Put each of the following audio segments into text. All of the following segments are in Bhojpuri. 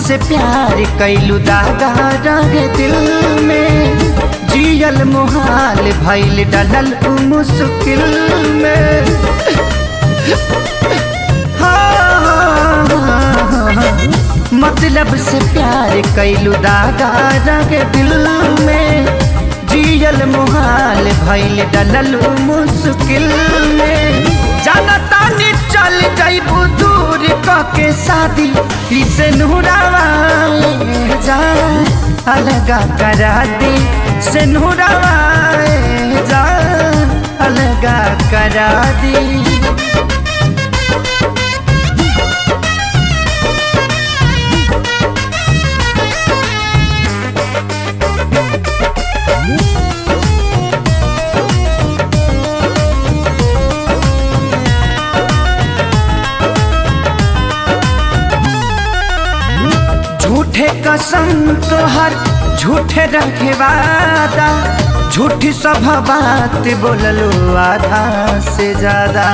से प्यार कैलू दागा रहे दिल में, जियल मुहाल भइल डलल मुश्किल में। मतलब से प्यार कैलू दागा रहे दिल में, जियल मुहाल भइल डलल मुश्किल में। जानता नी चल जाइबू दूर के शादी इसे नूरावा जा अलगा करा दी, से नूरावा जा अलगा करा दी। झूठे कसम तोहर झूठे रखे वादा, झूठी सब बात बोललो आधा से ज्यादा।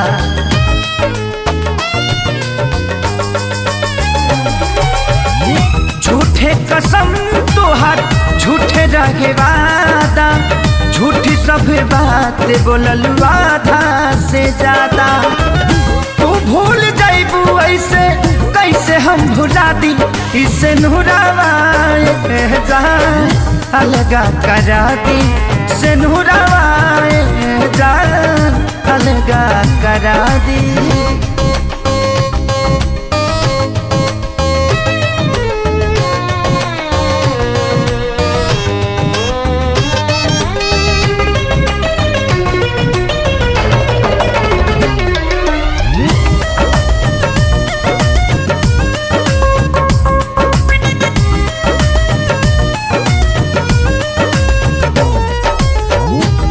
झूठे कसम तोहर झूठे रखे वादा, झूठी सब बात बोललो आधा से ज्यादा। तू भूल जाइबू ऐसे कैसे हम भुला दी, इसे नूरावा जा अलगा करा दी, से नूरावा जा अलगा करा दी।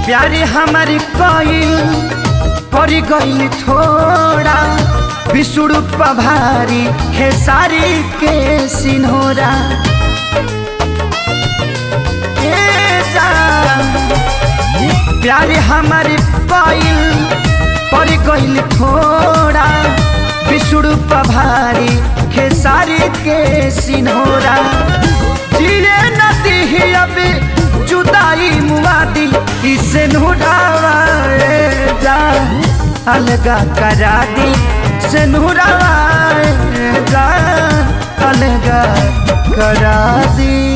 प्यारे हमारी कोइल परी गई थोड़ा, विसुड़ पभारी खेसारी के सिन्होरा। प्यारे हमारी कोइल परी गई थोड़ा, विसुड़ पभारी खेसारी के सिन्होरा। जिए नदी ही अभी जुदाई मुआदी, इसे नूरावा जा अलगा करा दी, से नूरावा जा अलगा करा दी।